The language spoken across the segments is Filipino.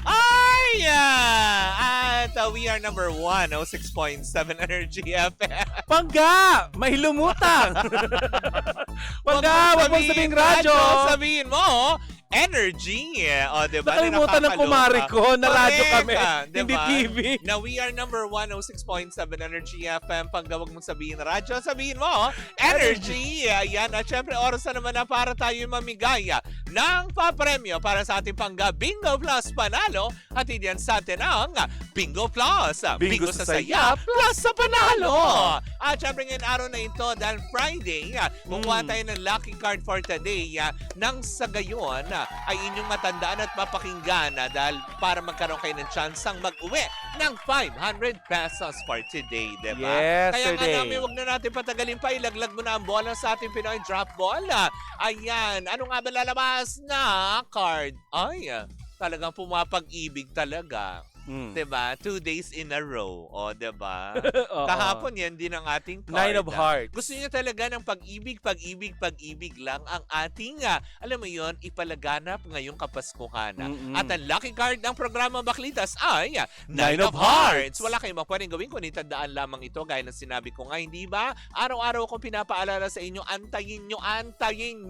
Ay! At we are number 1, 6.7 Energy FM. Pangga! May lumutang! Pangga! Wag mong sabing radyo! Sabihin mo, energy. O, diba? Nakalimutan ng kumari ko na radyo kami. Diba? Hindi TV. Na we are number 1, 6.7 Energy FM. Pangga, wag mong sabihin radyo. Sabihin mo, energy. Yan. At syempre, oras na naman na para tayo mamigay ng papremyo para sa ating Pangga Bingo Plus Panalo. At yan sa atin ang Bingo Plus. Bingo sa saya, plus sa panalo. At syempre ngayon araw na ito dahil Friday, kukuha tayo ng lucky card for today. Nang sa gayon ay inyong matandaan at mapakinggan dahil para magkaroon kayo ng tsansang mag-uwi ng 500 pesos for today, diba? Yes, Kaya nga today. namin, huwag na natin patagalin pa. Ilaglag mo na ang bola sa ating Pinoy Drop Ball. Ayan, ano nga ba lalabas na card? Ay, talagang pumapag-ibig talaga. Diba? 2 days in a row. O, diba? Kahapon yan din ang ating card. Nine of Hearts. Gusto niya talaga ng pag-ibig, pag-ibig, pag-ibig lang ang ating, alam mo yon, ipalaganap ngayong Kapaskuhan. At ang lucky card ng programa Baklitas ay Nine of Hearts. Wala kayong pwedeng gawin kung itandaan lamang ito. Gaya ng sinabi ko nga, hindi ba? Araw-araw kong pinapaalala sa inyo, antayin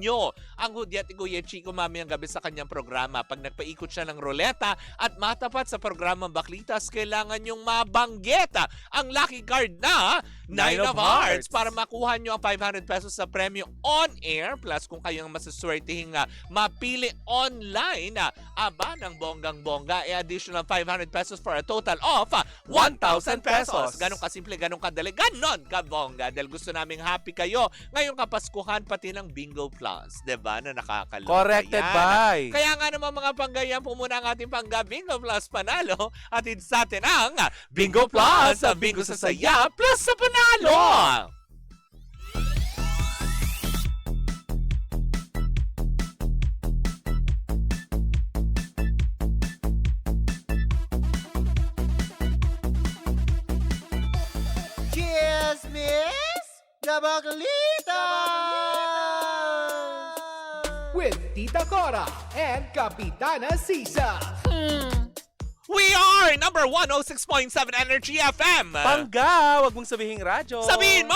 nyo ang Hudyat ni Kuya Chico mamayang gabi sa kanyang programa. Pag nagpaikot siya ng ruleta at matapat sa programa Baklitas, kailangan nyong mabanggit ang lucky card na Nine of Hearts para makuha nyo ang 500 pesos sa premyo on air. Plus kung kayo ang masuswertehing mapili online, aba ng bonggang-bongga, additional 500 pesos for a total of 1,000 pesos. Ganon kasimple, ganon kadali, ganon kabongga. Dahil gusto naming happy kayo ngayong Kapaskuhan pati ng Bingo Plus. Diba? Na nakakaloka. Corrected by. Kaya nga naman mga panggayan po muna ang ating Pangga Bingo Plus Panalo. Atid sa atin ang Bingo Plus, Bingo sa saya, plus sa panalo! Cheers, miss! Gabaglita! With Tita Cora and Kapitana Sisa. We are number 106.7 Energy FM. Pangga! Wag mong sabihin radyo. Sabihin mo,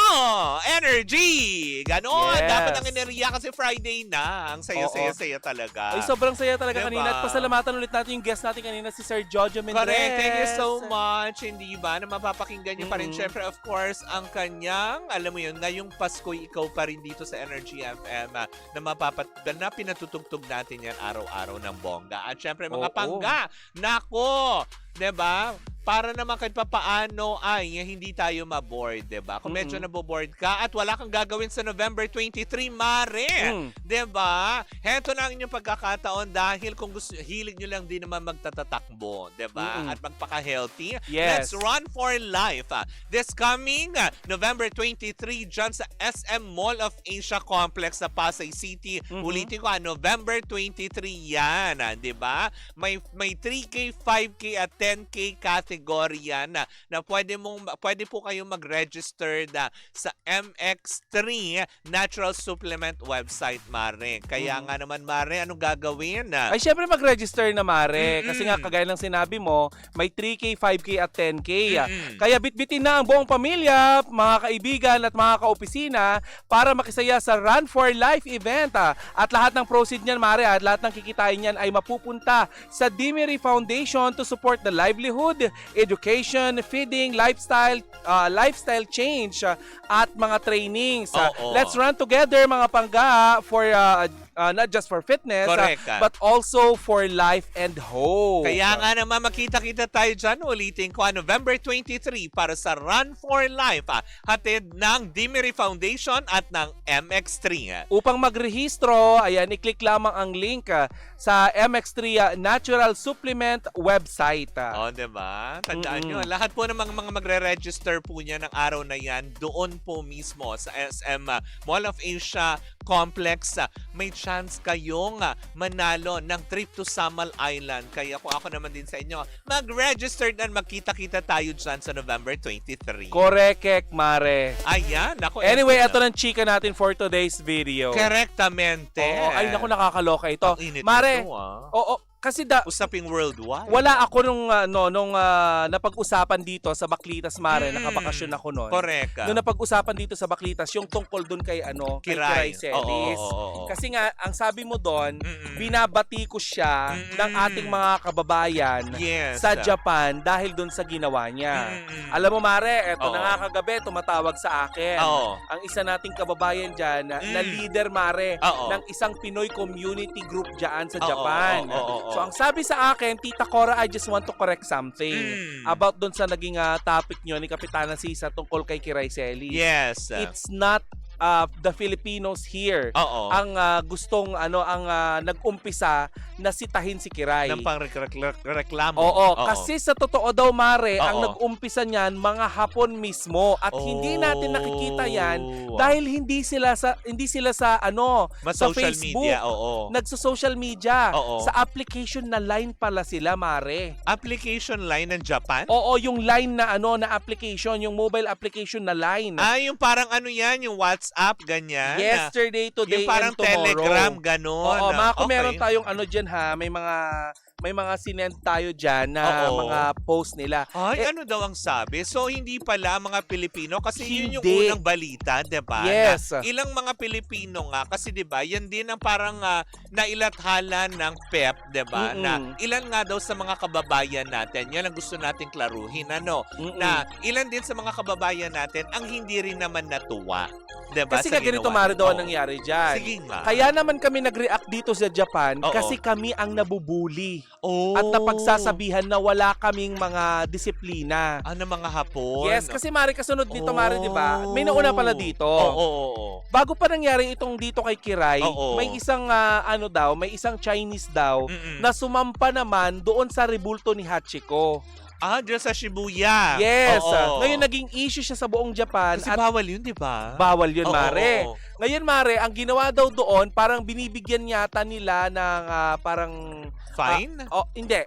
energy! Ganon. Yes. Dapat ang enerhiya kasi Friday na. Ang saya-saya-saya talaga. Ay, sobrang saya talaga Diba? kanina. At pasalamatan ulit natin yung guest natin kanina, si Sir Jojo Mendres. Correct. Thank you so much. Hindi ba? Na mapapakinggan nyo pa rin. Siyempre, of course, ang kanyang, alam mo yun, ngayong Pasko'y ikaw pa rin dito sa Energy FM na pinatutugtog natin yan araw-araw ng bongga. At siyempre, mga Pangga, nako! Diba? Para naman kahit papaano ay hindi tayo maboard, diba? Kung medyo naboboard ka at wala kang gagawin sa November 23, mare! Diba? Heto na ang inyong pagkakataon dahil kung gusto, hilig nyo lang din naman magtatatakbo, diba? At magpaka-healthy. Yes. Let's run for life. This coming November 23 dyan sa SM Mall of Asia Complex sa Pasay City. Ulitin ko, November 23 yan, diba? May 3K, 5K at 10K category yan na pwede po kayong mag-register sa MX3 Natural Supplement website, Mare. Kaya nga naman, Mare, anong gagawin? Ay, syempre mag-register na, Mare. Kasi nga, kagaya ng sinabi mo, may 3K, 5K at 10K. Kaya bitbitin na ang buong pamilya, mga kaibigan at mga kaopisina para makisaya sa Run for Life event. At lahat ng proceed niyan, Mare, at lahat ng kikitain niyan ay mapupunta sa Dimery Foundation to support the livelihood, education, feeding, lifestyle change at mga trainings. Let's run together, mga Pangga, for not just for fitness, but also for life and hope. Kaya nga naman makita-kita tayo dyan. Ulitin ko, November 23 para sa Run for Life. Hatid ng Dimery Foundation at ng MX3. Upang magrehistro, ayan, i-click lamang ang link sa MX3 Natural Supplement website. O, diba? Tandaan nyo, lahat po ng mga magre-register po niya ng araw na yan, doon po mismo sa SM Mall of Asia complex, may chance kayong manalo ng trip to Samal Island. Kaya kung ako naman din sa inyo, mag-register at magkita-kita tayo dyan sa November 23. Correct, Mare. Ayan, ako. Anyway, ito ng chika natin for today's video. Correctamente. Oo, ay naku, nakakaloka ito. Ang init Mare, nito, oo, kasi usaping worldwide. wala ako nung napag-usapan dito sa Baklitas, Mare, nakabakasyon ako noon. Correct. Nung napag-usapan dito sa Baklitas, yung tungkol doon kay kay Kiray Celis. Oo. Kasi nga, ang sabi mo doon, Mm-mm. binabati ko siya ng ating mga kababayan Yes. sa Japan dahil doon sa ginawa niya. Mm-mm. Alam mo, Mare, eto Oo. na nga kagabi, tumatawag sa akin. Oo. Ang isa nating kababayan dyan, na leader, Mare, Oo. ng isang Pinoy community group dyan sa Oo, Japan. oo. So, ang sabi sa akin, Tita Cora, I just want to correct something about doon sa naging topic nyo ni Kapitana Sisa tungkol kay Kiray Celis. Yes. It's not the Filipinos here Oo. ang gustong nag-umpisa na sitahin si Kiray. ng pang-reklamo. Oo, kasi sa totoo daw, Mare, ang Oo. nag-umpisa niyan mga Hapon mismo at hindi natin nakikita yan dahil hindi sila sa sa sa social Facebook. media, oo. Nagso-social media. Oo. Sa application na line pala sila, Mare. Application line ng Japan? Oo, yung line na na application, yung mobile application na line. Yung parang yan, yung WhatsApp, ganyan. Yesterday, today, Yung parang and tomorrow. Telegram, ganon. Oo, kung Okay. meron tayong dyan ha, may mga sinend tayo dyan na Oo. mga post nila. Ay, ano daw ang sabi? So, hindi pala mga Pilipino kasi yun yung Hindi. unang balita, diba? Yes. Na ilang mga Pilipino nga, kasi diba, yan din ang parang nailathala ng PEP, diba? Mm-mm. Na ilan nga daw sa mga kababayan natin, yan ang gusto nating klaruhin, Mm-mm. na ilan din sa mga kababayan natin ang hindi rin naman natuwa. Diba? Kasi sa nga ganito, ginawa Mare, daw nito. ang nangyari dyan. Sige nga. Kaya naman kami nag-react dito sa Japan Oo. kasi kami ang nabubuli Oh. at napagsasabihan na wala kaming mga disiplina. Ano mga hapon? Yes, kasi Mare, kasunod dito, Mare, di ba? May nauna pala dito. Oo. Bago pa nangyari itong dito kay Kiray, Oo. may isang may isang Chinese daw Mm-mm. na sumampa naman doon sa rebulto ni Hachiko. Diyan sa Shibuya. Yes. Oo. Ngayon naging issue siya sa buong Japan Kasi at bawal yun, di ba? bawal yun, Oo, Mare. oo. Ngayon, Mare, ang ginawa daw doon, parang binibigyan yata nila ng parang... Fine? Hindi.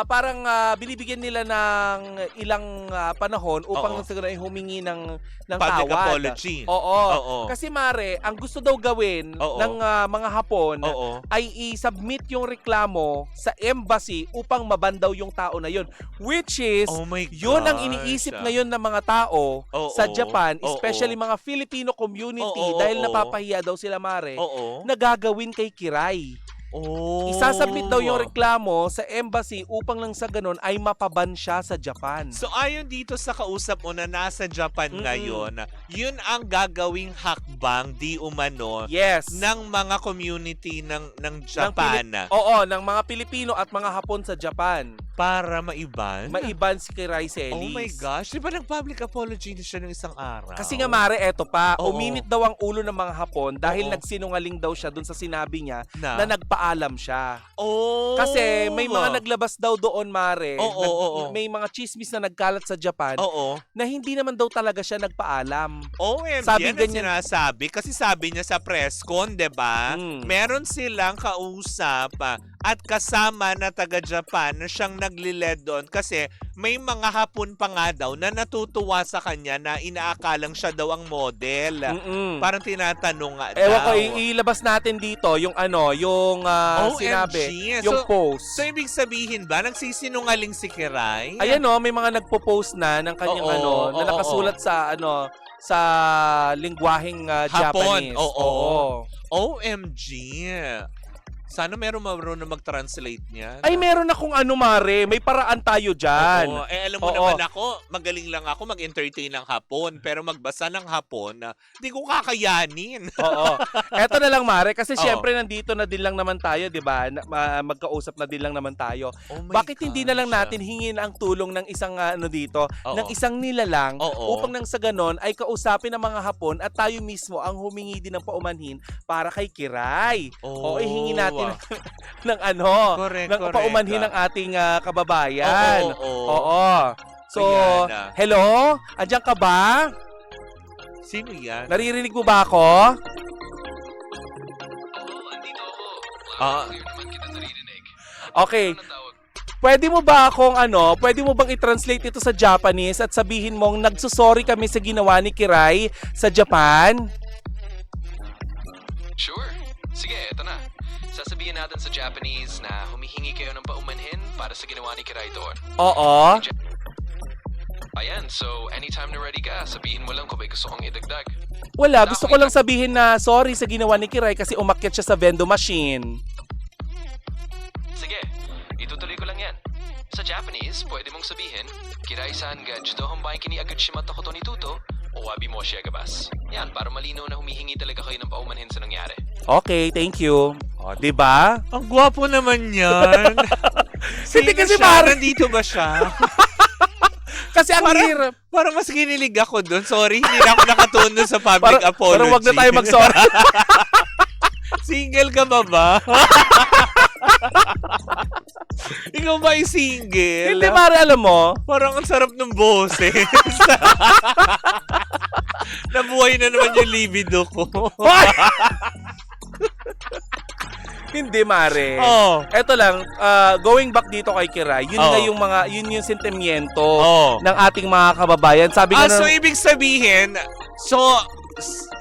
Parang binibigyan nila ng ilang panahon upang Oo. sa ganun ay humingi ng Public tawad. apology. Oo. Oo. Kasi, Mare, ang gusto daw gawin Oo. ng mga Hapon Oo. ay i-submit yung reklamo sa embassy upang maban daw yung tao na yun. Which is, Oh my gosh. yun ang iniisip ngayon ng mga tao Oo. sa Japan, Oo. especially mga Filipino community, Oo, dahil oo. napapahiya daw sila, Mare, Oo. na gagawin kay Kiray. Oh. Isasubmit daw yung reklamo sa embassy upang lang sa ganun ay mapaban siya sa Japan. So ayon dito sa kausap mo na nasa Japan Mm-mm. ngayon, yun ang gagawing hakbang di umano Yes. ng mga community ng Japan Oo, ng mga Pilipino at mga Hapon sa Japan. para maiban. Maiban si Kiray Celis. Oh my gosh, di ba nag-public apology na siya ng isang araw? Kasi nga, Mare, eto pa, Oo. uminit daw ang ulo ng mga Hapon dahil Oo. nagsinungaling daw siya dun sa sinabi niya na, na nagpaalam siya. oh. Kasi may mga naglabas daw doon, Mare. Oo, oo. May mga chismis na nagkalat sa Japan Oo. na hindi naman daw talaga siya nagpaalam. OMG, Sabi yan ang ganyan- sinasabi. Kasi sabi niya sa press con, di ba? Mm. Meron silang kausap at kasama na taga-Japan na siyang nagliled doon kasi may mga Hapon pa nga daw na natutuwa sa kanya na inaakalang siya daw ang model. Mm-mm. Parang tinatanong nga Ewan ko, daw. ilabas natin dito yung yung OMG. sinabi, So- yung post. So, ibig sabihin ba, nagsisinungaling si Kiray? Ayan may mga nagpo-post na ng kanyang Oo, na oo, nakasulat sa sa lingwaheng Hapon, Japanese. oo. OMG. Sana meron marunong mag-translate niya. Ay, meron akong Mare. May paraan tayo dyan. Oo. Alam mo Oo. naman ako, magaling lang ako mag-entertain ng Hapon. Pero magbasa ng Hapon, di ko kakayanin. Oo. Eto na lang, Mare. Kasi Oo. syempre nandito na din lang naman tayo, di ba? Magkausap na din lang naman tayo. Oh my Bakit hindi na lang gosh. natin hingin ang tulong ng isang dito, Oo. ng isang nilalang Oo. upang nang sa ganon ay kausapin ng mga Hapon at tayo mismo ang humingi din ng paumanhin para kay Kiray. O ihingi natin ng Correct, ng correct. paumanhin ng ating kababayan. Oo. So, Ayan. hello? Andiyan ka ba? Sino yan? Naririnig mo ba ako? Ah. Okay. Pwede mo bang i-translate ito sa Japanese at sabihin mong nagsusorry kami sa ginawa ni Kiray sa Japan? Sure. Sige, eto na. Sasabihin natin sa Japanese na humihingi kayo ng paumanhin para sa ginawa ni Kiray doon. Oo. Ayan, so anytime na ready ka, sabihin mo lang kung may gusto kong idagdag. Wala, gusto ko lang sabihin na sorry sa ginawa ni Kiray kasi umakyat siya sa vending machine. Sige, itutuloy ko lang yan. Sa Japanese, pwede mong sabihin, Kirai-san ga judo honbain kini agad shimata koto ni Tuto, o wabi mo siya gabas. Yan, para malinaw na humihingi talaga kayo ng paumanhin sa nangyari. Okay, thank you. O, diba? Ang gwapo naman yan. Hindi kasi siya? parang- Nandito ba siya? Kasi ang hirap. Parang mas ginilig ako doon. Sorry, hindi na ako nakatuon doon sa public apology. Parang wag na tayo mag-sorry. Single ka ba? Ikaw ba ay single? Hindi, pare, alam mo. Parang ang sarap ng boses. Nabuhay na naman yung libido ko. Hindi, Mare. Oh. Eto lang, going back dito kay Kiray, yun yung sentimiento ng ating mga kababayan. Sabi nga So ibig sabihin,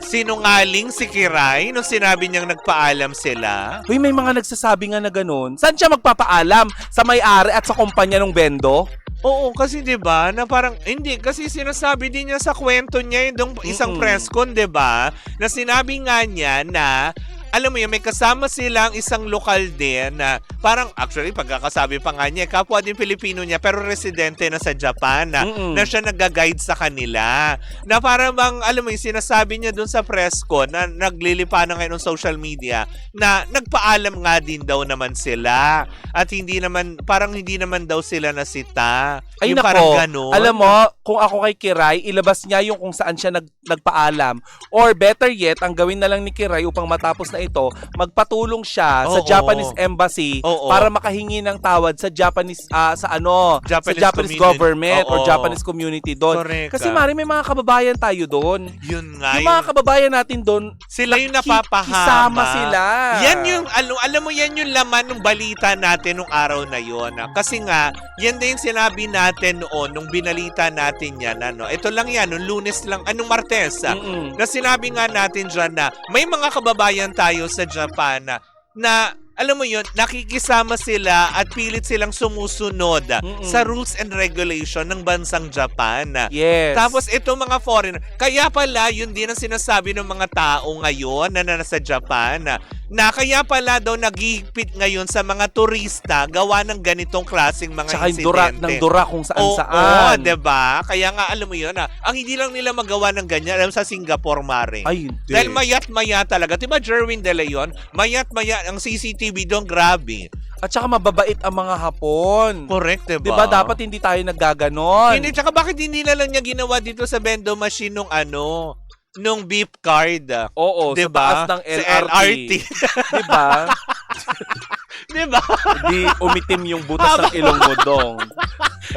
sinungaling si Kiray nung sinabi niyang nagpaalam sila? Uy, may mga nagsasabi nga na ganun. Saan siya magpapaalam? Sa may-ari at sa kumpanya ng bendo? Oo, kasi 'di ba, na parang hindi kasi sinasabi din niya sa kwento niya yung isang press con, 'di ba? Na sinabi nga niya na alam mo yun, may kasama silang isang lokal din na parang actually pagkakasabi pa nga niya, kapwa din Pilipino niya pero residente na sa Japan na siya nag-guide sa kanila. Na parang bang, alam mo yung sinasabi niya dun sa press ko na naglilipa na ngayon ng social media na nagpaalam nga din daw naman sila. At hindi naman daw sila nasita. Ay yung nako, parang ganun. alam mo, kung ako kay Kiray, ilabas niya yung kung saan siya nagpaalam. Or better yet, ang gawin na lang ni Kiray upang matapos na ito, magpatulong siya sa Japanese Embassy para makahingi ng tawad sa Japanese Japanese government or Japanese community doon. Correct. Kasi Mari, may mga kababayan tayo doon. Yun nga. Yung mga kababayan natin doon, sila yung napapahama. Kisama sila. Yan yung, alam mo, yan yung laman ng balita natin nung araw na yon. Kasi nga, yan din yung sinabi natin noon, nung binalita natin yan. Ito lang yan, nung Lunes lang, anong Martes. Na sinabi nga natin dyan na may mga kababayan tayo sa Japan na alam mo yun, nakikisama sila at pilit silang sumusunod sa rules and regulation ng bansang Japan. Yes. Tapos itong mga foreigner, kaya pala yun din ang sinasabi ng mga tao ngayon na nasa Japan na kaya pala daw nagigpit ngayon sa mga turista gawa ng ganitong klaseng mga Tsaka insidente. ng dura kung saan-saan. Oo, diba? Kaya nga alam mo yun ang hindi lang nila magawa ng ganyan, alam sa Singapore, Mare. Ay, hindi. Dahil mayat-maya talaga. Diba Jerwin De Leon? Mayat-maya ang CCTV doon, grabe. At saka mababait ang mga Hapon. Correct, diba? Diba dapat hindi tayo naggaganon? Hindi, tsaka bakit hindi na lang niya ginawa dito sa vending machine nung beep card? Oo, diba? sa taas ng LRT. Diba? Diba? Di umitim yung butas ng ilong mo dong.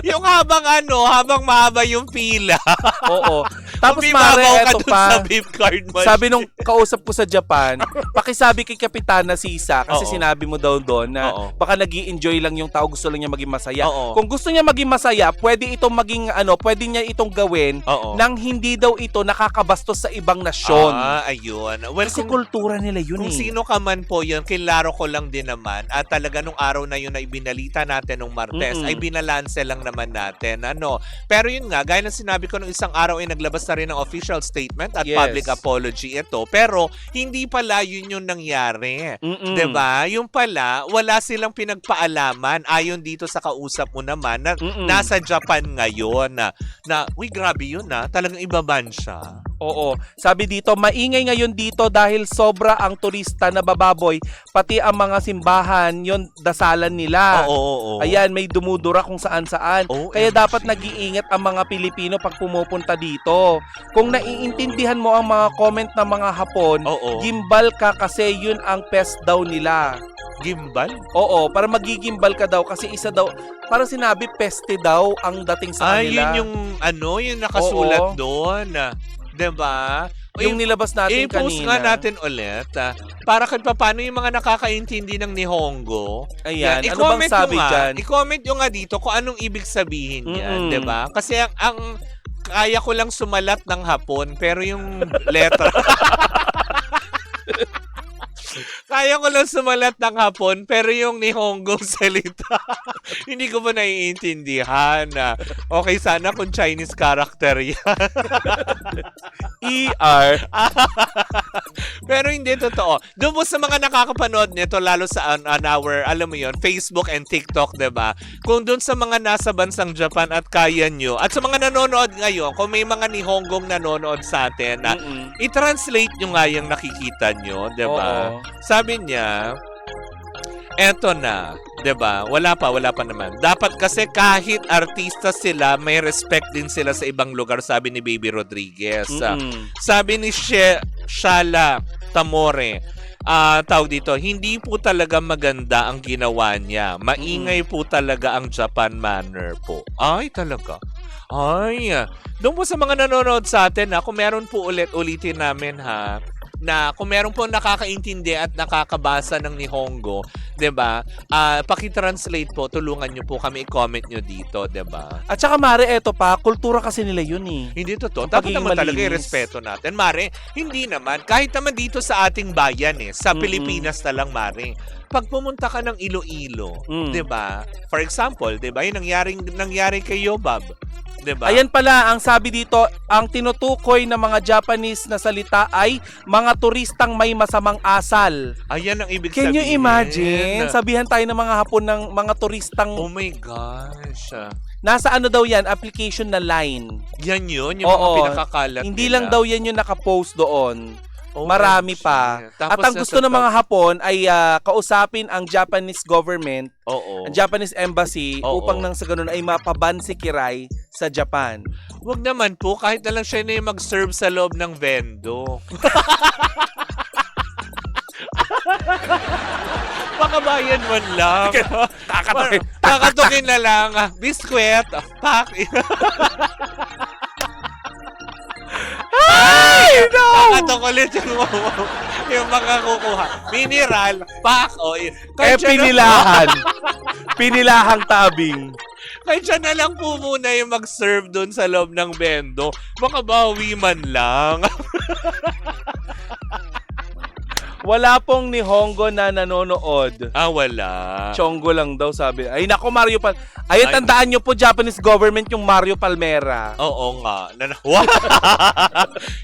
Yung habang mahaba yung pila. Oo. Tapos Umibabaw Mare, ka eto dun pa. sa beep card machine. Sabi nung kausap ko sa Japan, pakisabi kay Kapitana Sisa kasi Oo. sinabi mo daw doon na Oo. baka nag-i-enjoy lang yung tao, gusto lang niya maging masaya. Oo. Kung gusto niya maging masaya, pwede niya itong gawin Oo. nang hindi daw ito nakakabastos sa ibang nasyon. Ayun. Well, Kasi kultura nila yun kung eh. sino ka man po yun, kilaro ko lang din naman. At talaga nung araw na yun na ibinalita natin nung Martes, ay binalanse lang naman natin. Pero yun nga, gaya ng sinabi ko nung isang araw ay naglabas na rin ng official statement at Yes. public apology ito. Pero hindi pala yun yung nangyari. Diba? Yung pala, wala silang pinagpaalaman ayon dito sa kausap mo naman na nasa Japan ngayon. Uy, grabe yun talagang ibaban siya. Oo. Sabi dito, maingay ngayon dito dahil sobra ang turista na bababoy, pati ang mga simbahan, yon dasalan nila. Oo. Ayan, may dumudura kung saan-saan. OMG. Kaya dapat nag-iingat ang mga Pilipino pag pumupunta dito. Kung naiintindihan mo ang mga comment ng mga Hapon, Oo. gimbal ka kasi yun ang pest daw nila. Gimbal? Oo, para magigimbal ka daw kasi isa daw, parang sinabi peste daw ang dating sa kanila. Yun yung nakasulat Oo. doon. 'Di ba? Yung nilabas natin i-post kanina. nga natin ulit. Para kahit paano yung mga nakakaintindi ng Nihongo. Ayan, ano i-comment bang sabi nyo nga, dyan? I-comment nyo nga dito kung anong ibig sabihin yan, di ba? Kasi ang kaya ko lang sumalat ng Hapon, pero yung letra... Kaya ko lang sumalat ng Hapon, pero yung Nihongo salita, hindi ko pa naiintindihan. Okay, sana kung Chinese character yan. ER. Pero hindi totoo. Doon po sa mga nakakapanood nito, lalo sa on our, alam mo yon, Facebook and TikTok, diba? Kung doon sa mga nasa bansang Japan at kaya nyo, at sa mga nanonood ngayon, kung may mga Nihonggong nanonood sa atin, i-translate nyo nga yung nakikita nyo, diba? Oo. Sabi niya, eto na, 'di ba? Wala pa naman. Dapat kasi kahit artista sila, may respect din sila sa ibang lugar, sabi ni Baby Rodriguez. Sabi ni Shala Tamore, tawag dito, hindi po talaga maganda ang ginawa niya. Maingay po talaga ang Japan manner po. Ay, talaga. Ay, doon po sa mga nanonood sa atin, kung meron po ulitin namin na kung meron po nakakaintindi at nakakabasa ng Nihongo, 'di ba? Paki-translate po, tulungan niyo po kami, i-comment niyo dito, 'di ba? At saka Mare, eto pa, kultura kasi nila yun eh. Hindi totoo. Ang Dapat pagiging naman talaga malinis. i-respeto natin. Mare, hindi naman. Kahit naman dito sa ating bayan sa Pilipinas na lang, Mare. Pag pumunta ka ng Iloilo, 'di ba? For example, 'di ba? Yung nangyari kay Yobab. Diba? Ayan pala, ang sabi dito, ang tinutukoy ng mga Japanese na salita ay mga turistang may masamang asal. Ayan ang ibig Can sabihin. you imagine? Sabihan tayo ng mga Hapon ng mga turistang... Oh my gosh. Nasa ano daw yan? Application na line. Yan yun, yung mga Oo. pinakakalat Hindi nila. lang daw yan yung nakapost doon. OMG. Marami pa. Tapos At ang gusto ng mga Hapon ay kausapin ang Japanese government, Oo. ang Japanese embassy, Oo. upang nang sa ganun ay mapaban si Kiray sa Japan. Wag naman po, kahit na lang siya na yung mag-serve sa loob ng vendo. Pakabayan man lang. Kakatukin na lang. Biskwit. Pak. Ay, no! Kakatukulit yung makakukuha. Mineral. Pak. Pinilahan. Pinilahang tabing. Kahit siya na lang po muna yung mag-serve doon sa loob ng bendo. Makabawi man lang. Wala pong Nihongo na nanonood. Wala. Chongo lang daw sabi. Ay nako, Mario Ay, tandaan nyo po, Japanese government yung Mario Palmera. Oo nga.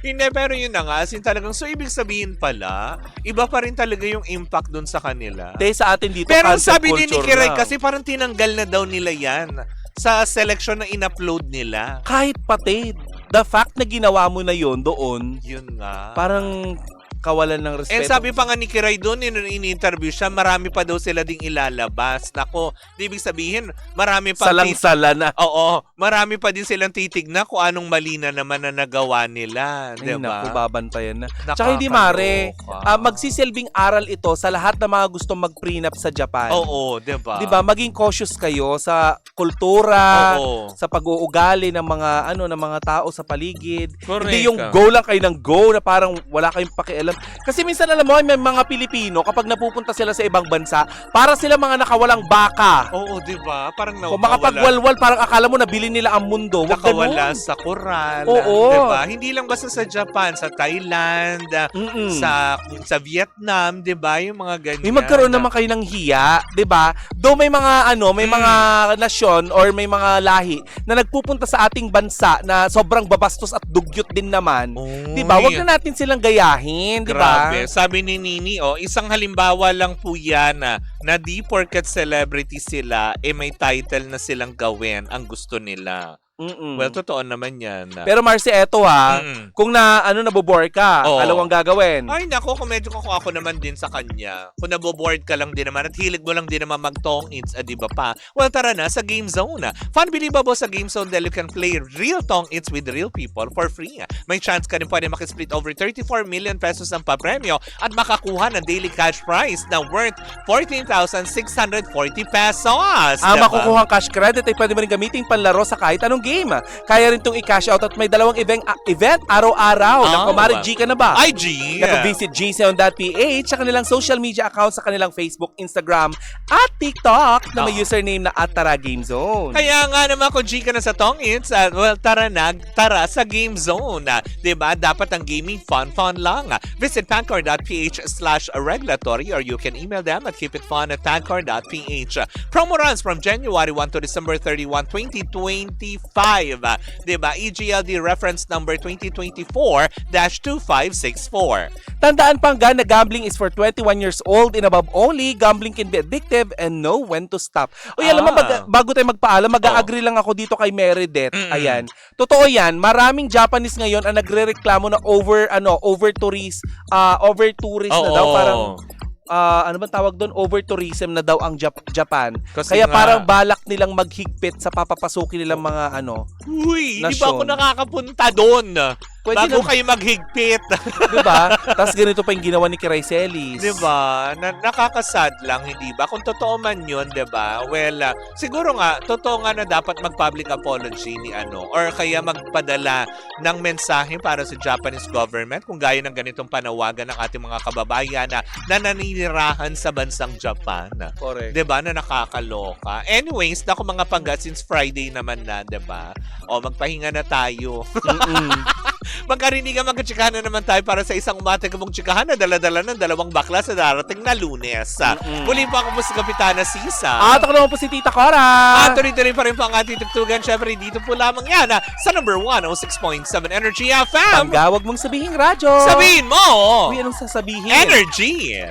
Hindi, pero yun na nga. Talagang, so ibig sabihin pala, iba pa rin talaga yung impact doon sa kanila. Sa atin dito, Pero cancel sabi din ni culture Kiray, na. kasi parang tinanggal na daw nila yan sa selection na in-upload nila. Kahit pati, the fact na ginawa mo na yon doon, Yun nga. parang kawalan ng respeto. And sabi pa nga ni Kiray doon, in-interview siya, marami pa daw sila ding ilalabas. Nako, ibig sabihin, marami pa... Salang-sala na. Oo, marami pa din silang titignan kung anong mali na naman na nagawa nila. Ay, Diba? naku, babantayan na. Tsaka hindi, Mare, magsisilbing aral ito sa lahat ng mga gustong mag-prenup sa Japan. Oo, diba? Diba, maging cautious kayo sa kultura, Oo. sa pag-uugali ng mga ng mga tao sa paligid. Correct. Hindi yung go lang kayo ng go na parang wala kayong pakialam. Kasi minsan alam mo, may mga Pilipino kapag napupunta sila sa ibang bansa, para sila mga nakawalang baka. Oo, diba? Parang Kung makapagwalwal, parang akala mo nabili nila ang mundo. Wag nakawala ganun. sa koral. Oo. Diba? Hindi lang basta sa Japan, sa Thailand, sa Vietnam, diba? Yung mga ganyan. May magkaroon naman kayo ng hiya, 'di ba? Though may mga may mga nasyon or may mga lahi na nagpupunta sa ating bansa na sobrang babastos at dugyot din naman. 'Di ba? Wag na natin silang gayahin, 'di ba? Grabe. Sabi ni Nini, isang halimbawa lang po yan na di porket celebrity sila, may title na silang gawin ang gusto nila. Well, totoo naman yan. Pero Marcy, eto kung nabobore ka, Oo. alam ang gagawin. Ay, nako, kung ako naman din sa kanya. Kung naboboard ka lang din naman at hilig mo lang din naman mag-tong-its, di ba pa? Well, tara na sa Game Zone. Fun believable sa Game Zone dahil you can play real tong-its with real people for free. May chance ka rin pwede makisplit over 34 million pesos ang papremyo at makakuha ng daily cash prize na worth 14,640 pesos. Ang Diba? makukuhang cash credit ay pwede mo rin gamitin panlaro sa kahit anong game game. Kaya rin itong i-cash out at may dalawang event araw-araw. Kumari G ka na ba? Ay, G! Visit gsound.ph sa kanilang social media accounts sa kanilang Facebook, Instagram, at TikTok na may username na @TaraGameZone. Kaya nga naman kung G ka na sa Tongits, well, tara sa Game Zone. Diba? Dapat ang gaming fun lang. Visit pancor.ph/regulatory or you can email them at keepitfun@pancor.ph. Promo runs from January 1 to December 31, 2025. Diba? EGLD reference number 2024-2564. Tandaan pangga na gambling is for 21 years old and above only. Gambling can be addictive and know when to stop. O yan naman, bago tayo magpaalam, mag-agree lang ako dito kay Meredith. Ayan. Totoo yan, maraming Japanese ngayon ang nagrereklamo na over tourist na daw. Parang ano bang tawag doon? Over tourism na daw ang Japan. Kaya parang balak nilang maghigpit sa papapasukin nilang mga Uy, di ba nasyon. ako nakakapunta doon? Pwede Bago kayo maghigpit. Diba? Tapos ganito pa yung ginawa ni Kiray Celis. Diba? Nakakasad lang, hindi ba? Kung totoo man yun, diba? Well, siguro nga, totoo nga na dapat mag-public apology ni or kaya magpadala ng mensahe para sa Japanese government kung gaya ng ganitong panawagan ng ating mga kababayan na naninirahan sa bansang Japan. Correct. Diba? Na nakakaloka. Anyways, naku mga pangga, since Friday naman na, diba? O, magpahinga na tayo. Magkarinigan, magkatsikahan na naman tayo para sa isang umatigabong tsikahan na dala-dala ng dalawang bakla sa darating na Lunes. Muli po ako po si Kapitana Sisa. At ako naman po si Tita Cora. At tuloy-tuloy pa rin po ang ating tugtugan. Siyempre, dito po lamang yan sa number 106.7 Energy FM. Pangga, wag mong sabihin radyo. Sabihin mo! Uy, anong sasabihin? Energy!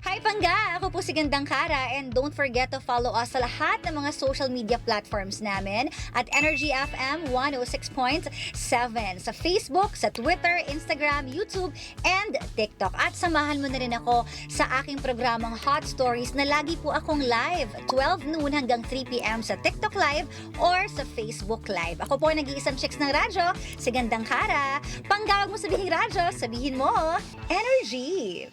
Hi Pangga! Ako po si Gandang Kara and don't forget to follow us sa lahat ng mga social media platforms namin at Energy FM 106.7 sa Facebook, sa Twitter, Instagram, YouTube, and TikTok. At samahan mo na rin ako sa aking programang Hot Stories na lagi po akong live 12 noon hanggang 3 p.m. sa TikTok Live or sa Facebook Live. Ako po nag-iisang chicks ng radyo, si Gandang Kara. Pangga, wag mo sabihin radyo, sabihin mo Energy!